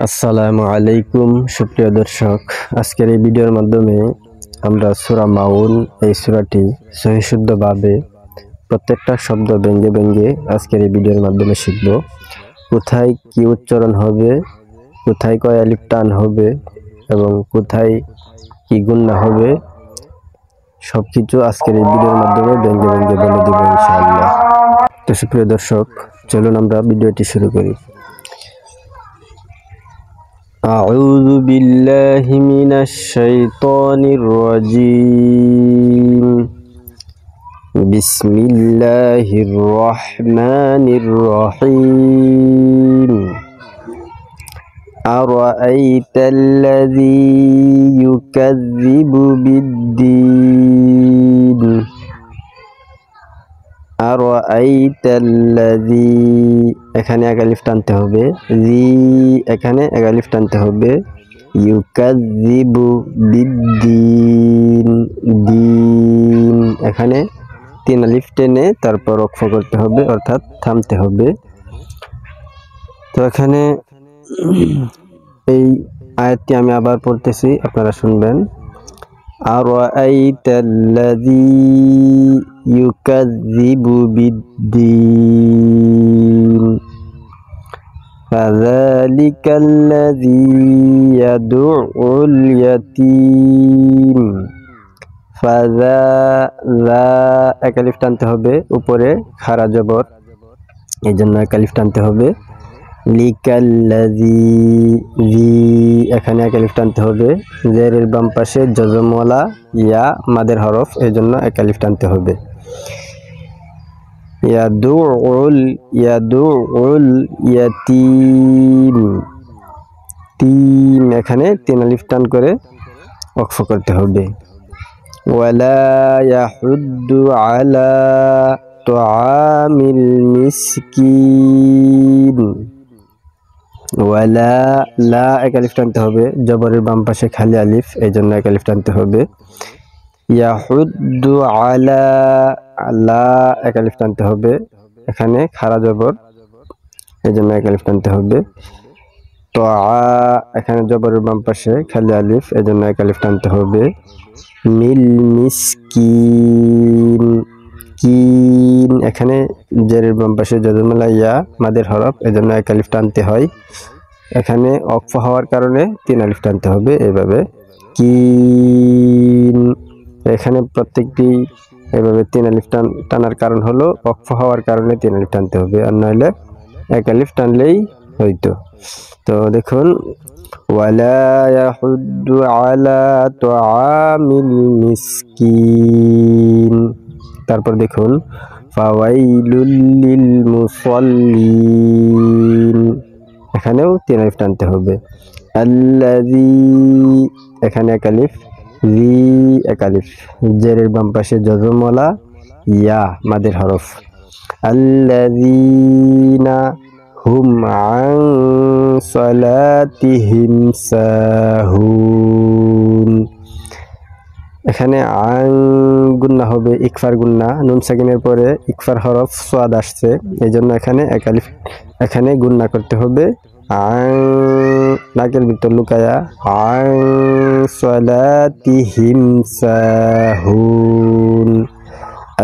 আসসালামু আলাইকুম সুপ্রিয় দর্শক, আজকের এই ভিডিওর মাধ্যমে আমরা সূরা মাউন এই সূরাটি সহিশুদ্ধভাবে প্রত্যেকটা শব্দ ভেঙে ভেঙে আজকের এই ভিডিওর মাধ্যমে শিখব। কোথায় কি উচ্চারণ হবে, কোথায় কয় আলিফ টান হবে এবং কোথায় কি গুণনা হবে সবকিছু আজকের এই ভিডিওর মাধ্যমে ভেঙে ভেঙে বলে দিব ইনশাআল্লাহ। তো সুপ্রিয় দর্শক, চলুন আমরা ভিডিওটি শুরু করি। أعوذ بالله من الشيطان الرجيم بسم الله الرحمن الرحيم أرأيت الذي يكذب بالدين আরাআইতাল্লাযী এখানে এক আলিফ টানতে হবে, জি এখানে এক আলিফ টানতে হবে, ইউকাযযিবু বিদ্দীন দিন এখানে তিন আলিফ টেনে তারপর ওকফ করতে হবে, অর্থাৎ থামতে হবে। তো এখানে এই আয়াতটি আমি আবার পড়তেছি, আপনারা শুনবেন। আরাআইতাল্লাযী ইউকাযযিবু বিদ্দীন ফাযালিকাল্লাযী ইয়াদউল ইয়াতীম। ফাযা এক আলিফ টানতে হবে, উপরে খাড়া জবর, এই জন্য এক আলিফ টানতে হবে। লিকাল্লাযী এখানে এক আলিফ টানতে হবে, জেরের বাম পাশে জজমওয়ালা ইয়া মাদের হরফ, এই জন্য এক আলিফ টানতে হবে। ইয়াদউল ইয়াতীম তিন এখানে তিন আলিফ টান করে ওকফ করতে হবে। ওয়ালা ইয়াহুদ্দু আলা তুআমিল মিসকিন। ওয়ালা লা এক আলিফ টানতে হবে, জবরের বাম পাশে খালি আলিফ, এই জন্য এক আলিফ টানতে হবে। ইয়াহুদ্দু আলা লা এক আলিফ টানতে হবে, এখানে খাড়া জবর, এই জন্য এক আলিফ টানতে হবে। তো এখানে জবরের বাম পাশে খালি আলিফ, এই জন্য এক আলিফ টানতে হবে। মিল মিসকিন কিন এখানে জেরের বাম পাশে জজমওয়ালা ইয়া মাদের হরফ, এই জন্য এক আলিফ টানতে হয়। এখানে ওকফ হওয়ার কারণে তিন আলিফ টানতে হবে, এইভাবে কিন। এখানে প্রত্যেকটি এভাবে তিন আলিফ টানার কারণ হলো ওকফ হওয়ার কারণে তিন আলিফ টানতে হবে, আর নইলে এক আলিফ টানলেই হইতো। তো দেখুন, ওয়ালা ইয়াহুদ্দু আলা তুআমিল মিসকিন, তারপর দেখুন ফাওয়াইলুল লিল মুসাল্লিন, এখানেও তিন আলিফ টানতে হবে। আল্লাযী এখানে এক আলিফ, জি এক আলিফ, জেরের বাম পাশে জজমওয়ালা ইয়া মাদের হরফ। আল্লাযীনা হুম আন সালাতিহিম সাহুন, এখানে আং গুন্না হবে, ইকফার গুন্না, নুন সাকিনের পরে ইকফার হরফ সোয়াদ আসছে, এই জন্য এখানে এক আলিফ এখানে গুন্না করতে হবে। আং নাকের ভিতর লুকায়া, আং সালাতিহিম সাহুন।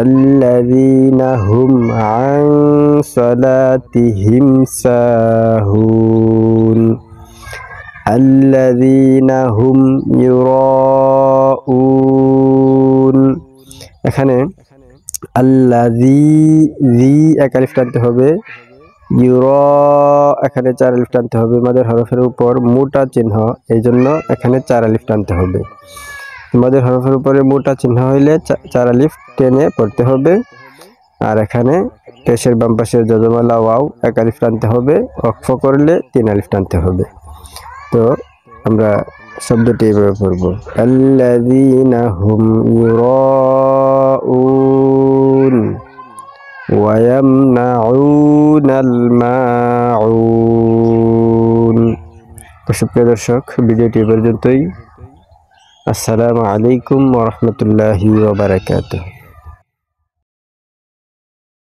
আল্লাযীনা হুম আন সালাতিহিম সাহুন। আল্লাযীনা হুম ইউরাউন, এখানে আল্লাযী এক আলিফ টানতে হবে, ইউরা এখানে চার আলিফ টানতে হবে, মাদের হরফের উপর মোটা চিহ্ন, এই জন্য এখানে চার আলিফ টানতে হবে। মাদের হরফের উপরে মোটা চিহ্ন হইলে চার আলিফ টেনে পড়তে হবে। আর এখানে পেশের বাম পাশে জজমওয়ালা ওয়াও এক আলিফ টানতে হবে, ওকফ করলে তিন আলিফ টানতে হবে। তো আমরা শব্দটি এভাবে পড়ব, আল্লাযীনা হুম ইউরাউন ওয়া ইয়ামনাউনাল মাউন। সুপ্রিয় দর্শক, ভিডিওটি পর্যন্তই। আসসালামু আলাইকুম ওয়া রাহমাতুল্লাহি ওয়া বারাকাতুহু।